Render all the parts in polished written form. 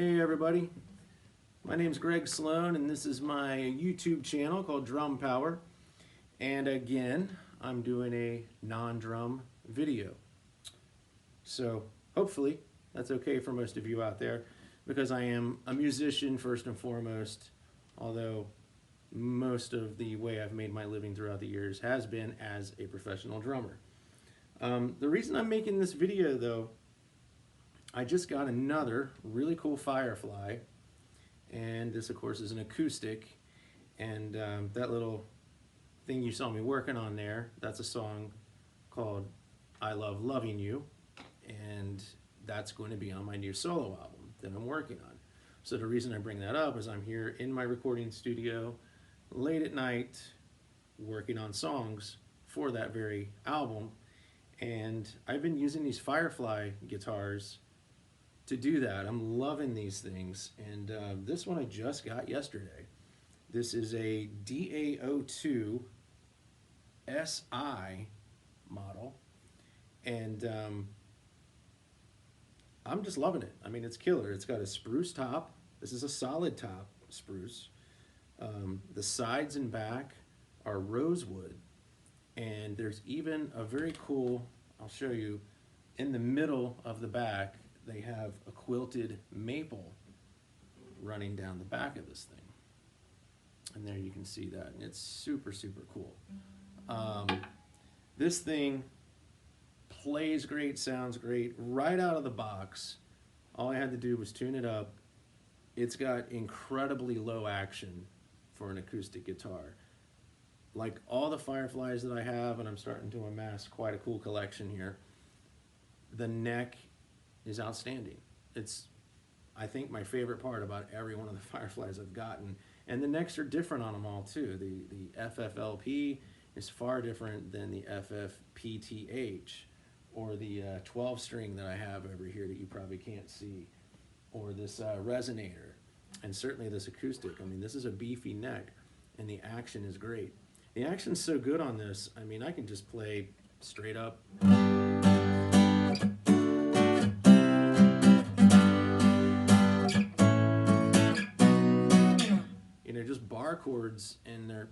Hey everybody, my name's Greg Slone and this is my YouTube channel called Drum Power. And again, I'm doing a non-drum video. So hopefully that's okay for most of you out there because I am a musician first and foremost, although most of the way I've made my living throughout the years has been as a professional drummer. The reason I'm making this video though, I just got another really cool Firefly, and this of course is an acoustic, and that little thing you saw me working on there, that's a song called I Love Loving You, and that's going to be on my new solo album that I'm working on. So the reason I bring that up is I'm here in my recording studio late at night working on songs for that very album, and I've been using these Firefly guitars to do that. I'm loving these things, and this one I just got yesterday. This is a DA02-SI model, and I'm just loving it. I mean, it's killer. It's got a spruce top. This is a solid top spruce. The sides and back are rosewood, and there's even a very cool, I'll show you, in the middle of the back they have a quilted maple running down the back of this thing, and there you can see that, and it's super cool. This thing plays great, sounds great right out of the box. All I had to do was tune it up. It's got incredibly low action for an acoustic guitar. Like all the Fireflies that I have, and I'm starting to amass quite a cool collection here, the neck is outstanding. It's, I think, my favorite part about every one of the Fireflies I've gotten. And the necks are different on them all too. The FFLP is far different than the FFPTH, or the 12 string that I have over here that you probably can't see, or this resonator, and certainly this acoustic. I mean, this is a beefy neck, and the action is great. The action's so good on this, I mean, I can just play straight up. You know, just bar chords, and they're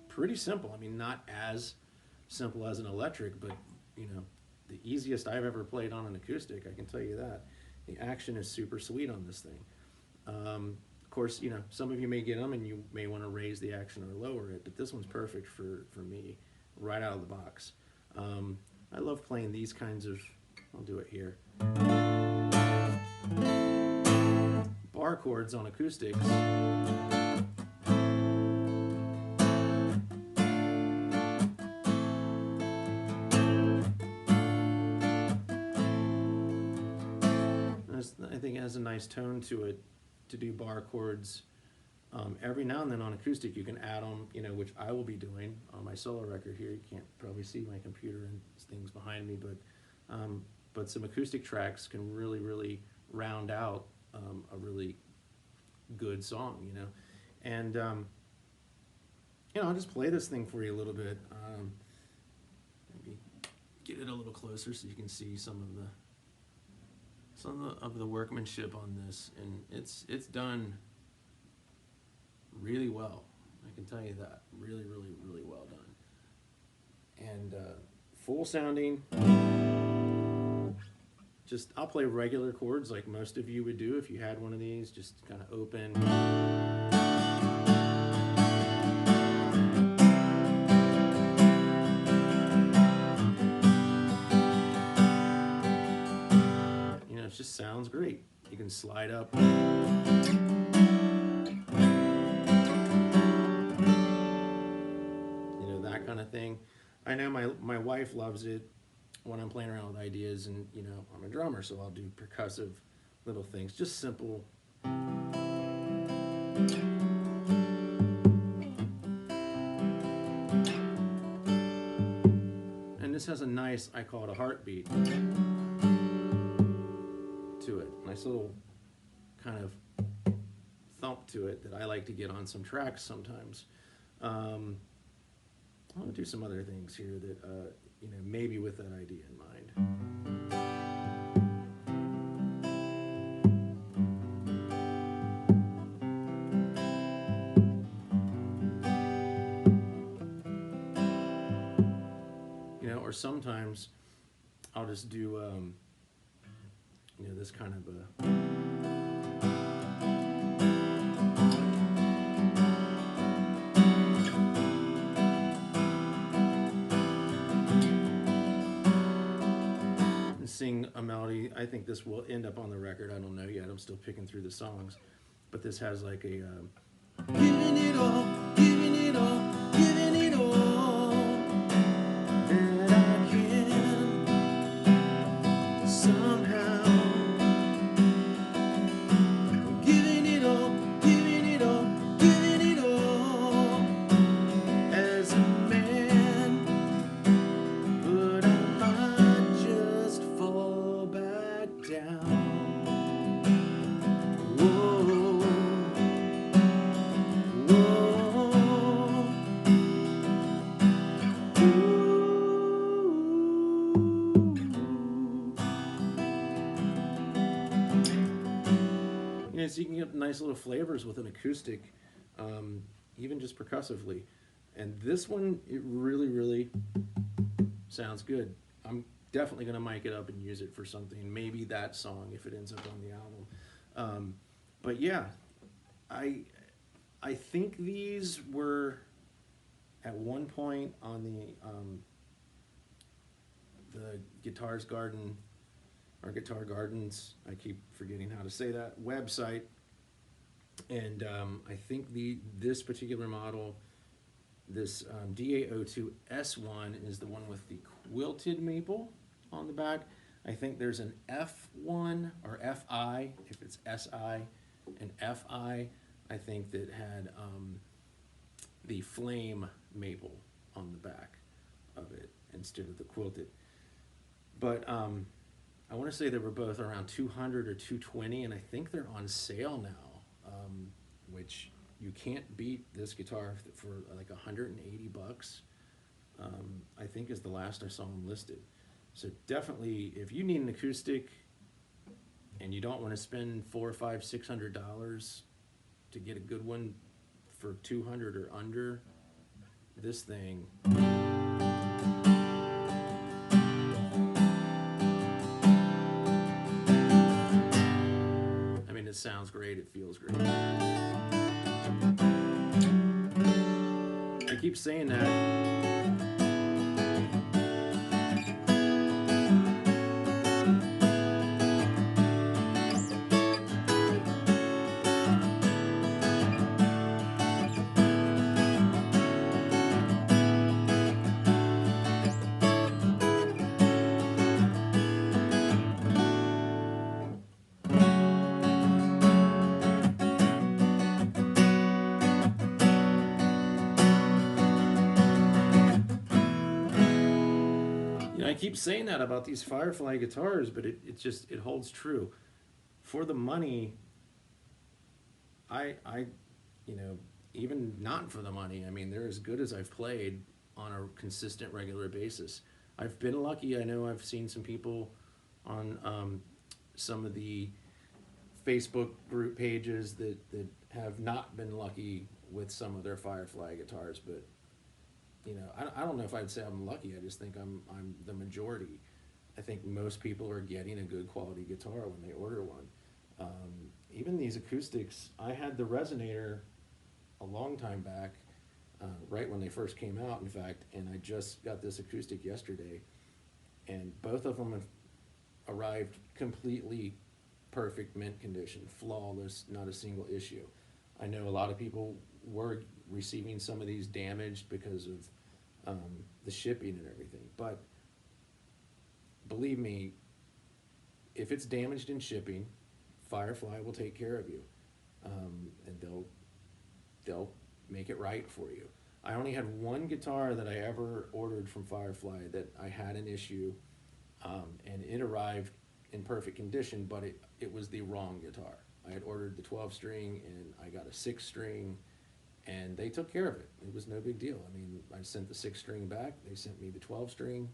pretty simple. I mean, not as simple as an electric, but, you know, the easiest I've ever played on an acoustic, I can tell you that. The action is super sweet on this thing. Of course, you know, some of you may get them and you may want to raise the action or lower it, but this one's perfect for me right out of the box. I love playing these kinds of, I'll do it here, bar chords on acoustics. I think it has a nice tone to it to do bar chords. Every now and then on acoustic you can add them, you know, which I will be doing on my solo record here. You can't probably see my computer and things behind me, but some acoustic tracks can really round out a really good song, you know. And you know, I'll just play this thing for you a little bit. Maybe get it a little closer so you can see some of the workmanship on this, and it's done really well. I can tell you that. Really well done. And full sounding. Just, I'll play regular chords like most of you would do if you had one of these, just kind of open. It just sounds great. You can slide up. You know, that kind of thing. I know my wife loves it when I'm playing around with ideas, and you know, I'm a drummer, so I'll do percussive little things, just simple. And this has a nice, I call it a heartbeat to it. Nice little kind of thump to it that I like to get on some tracks sometimes. I'll do some other things here that, you know, maybe with that idea in mind. sometimes I'll just do, you know, this kind of a... and sing a melody. I think this will end up on the record. I don't know yet. I'm still picking through the songs. But this has like a... giving it all, giving it all, giving it all that I can somehow. Giving it all, giving it all, giving it all as a man. But I might just fall back down. Yeah, so you can get nice little flavors with an acoustic, even just percussively. And this one, it really, really sounds good. I'm definitely going to mic it up and use it for something. Maybe that song if it ends up on the album. But yeah, I think these were at one point on the Guitars Garden, or Guitar Gardens, I keep forgetting how to say that, website. And I think this particular model, this DA02-S1 is the one with the quilted maple on the back. I think there's an F1 or FI, if it's SI, and FI, I think that had the flame maple on the back of it instead of the quilted. But I want to say they were both around 200 or 220, and I think they're on sale now, which you can't beat this guitar for like 180 bucks. I think is the last I saw them listed. So definitely, if you need an acoustic and you don't want to spend $400, $500, $600 to get a good one for 200 or under, this thing. I mean, it sounds great. It feels great. I keep saying that. I keep saying that about these Firefly guitars, but it holds true. For the money, I you know, even not for the money, I mean, they're as good as I've played on a consistent, regular basis. I've been lucky. I know I've seen some people on some of the Facebook group pages that have not been lucky with some of their Firefly guitars, but you know, I don't know if I'd say I'm lucky. I just think I'm the majority. I think most people are getting a good quality guitar when they order one. Even these acoustics, I had the Resonator a long time back, right when they first came out, in fact, and I just got this acoustic yesterday, and both of them have arrived completely perfect mint condition, flawless, not a single issue. I know a lot of people were receiving some of these damaged because of the shipping and everything, but believe me, if it's damaged in shipping, Firefly will take care of you, and they'll make it right for you. I only had one guitar that I ever ordered from Firefly that I had an issue, and it arrived in perfect condition, but it was the wrong guitar. I had ordered the 12-string and I got a 6-string, and they took care of it. It was no big deal. I mean, I sent the 6-string back, they sent me the 12-string,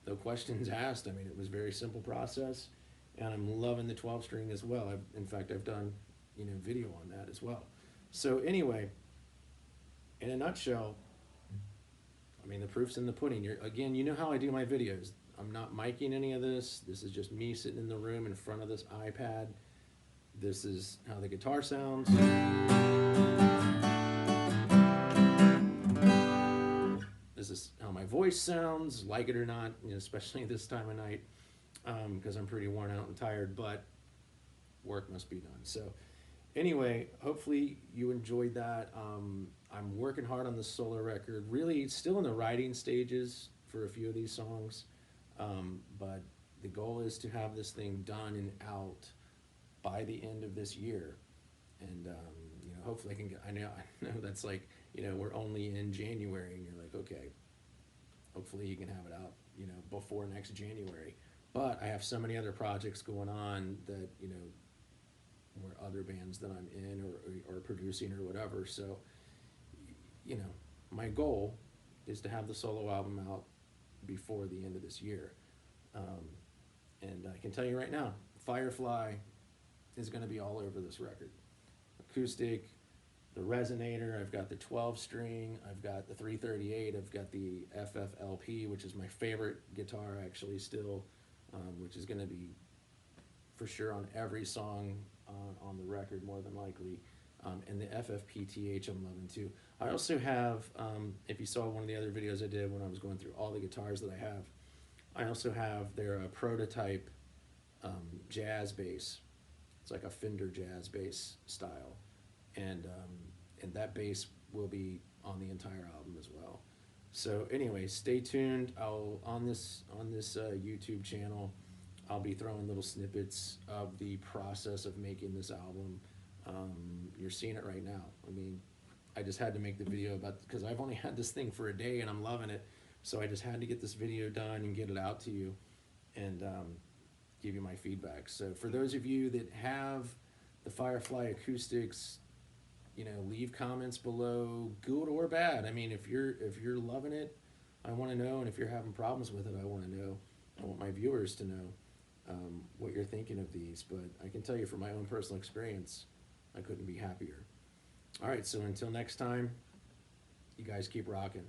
no questions asked. I mean, it was a very simple process, and I'm loving the 12-string as well. In fact, I've done, you know, video on that as well. So anyway, in a nutshell, mean, the proof's in the pudding. Again, you know how I do my videos. I'm not miking any of this. This is just me sitting in the room in front of this iPad. This is how the guitar sounds. This is how my voice sounds, like it or not, you know, especially this time of night, because I'm pretty worn out and tired, but work must be done. So anyway, hopefully you enjoyed that. I'm working hard on this solo record, really still in the writing stages for a few of these songs, but the goal is to have this thing done and out by the end of this year. And you know, hopefully I can get, I know that's like, you know, we're only in January and you're like, okay, hopefully you can have it out, you know, before next January. But I have so many other projects going on that, you know, or other bands that I'm in or producing or whatever. So, you know, my goal is to have the solo album out before the end of this year. And I can tell you right now, Firefly is going to be all over this record. Acoustic, the resonator, I've got the 12-string, I've got the 338, I've got the FFLP, which is my favorite guitar actually still, which is going to be for sure on every song on the record more than likely, and the FFPTH I'm loving too. I also have, if you saw one of the other videos I did when I was going through all the guitars that I have, I also have their prototype jazz bass. It's like a Fender jazz bass style, and that bass will be on the entire album as well. So anyway, stay tuned. On this YouTube channel, I'll be throwing little snippets of the process of making this album. You're seeing it right now. I mean, I just had to make the video because I've only had this thing for a day and I'm loving it. So I just had to get this video done and get it out to you and give you my feedback. So for those of you that have the Firefly acoustics, you know, leave comments below, good or bad. I mean, if you're loving it, I want to know, and if you're having problems with it, I want to know. I want my viewers to know what you're thinking of these. But I can tell you from my own personal experience, I couldn't be happier. All right, so until next time, you guys keep rocking.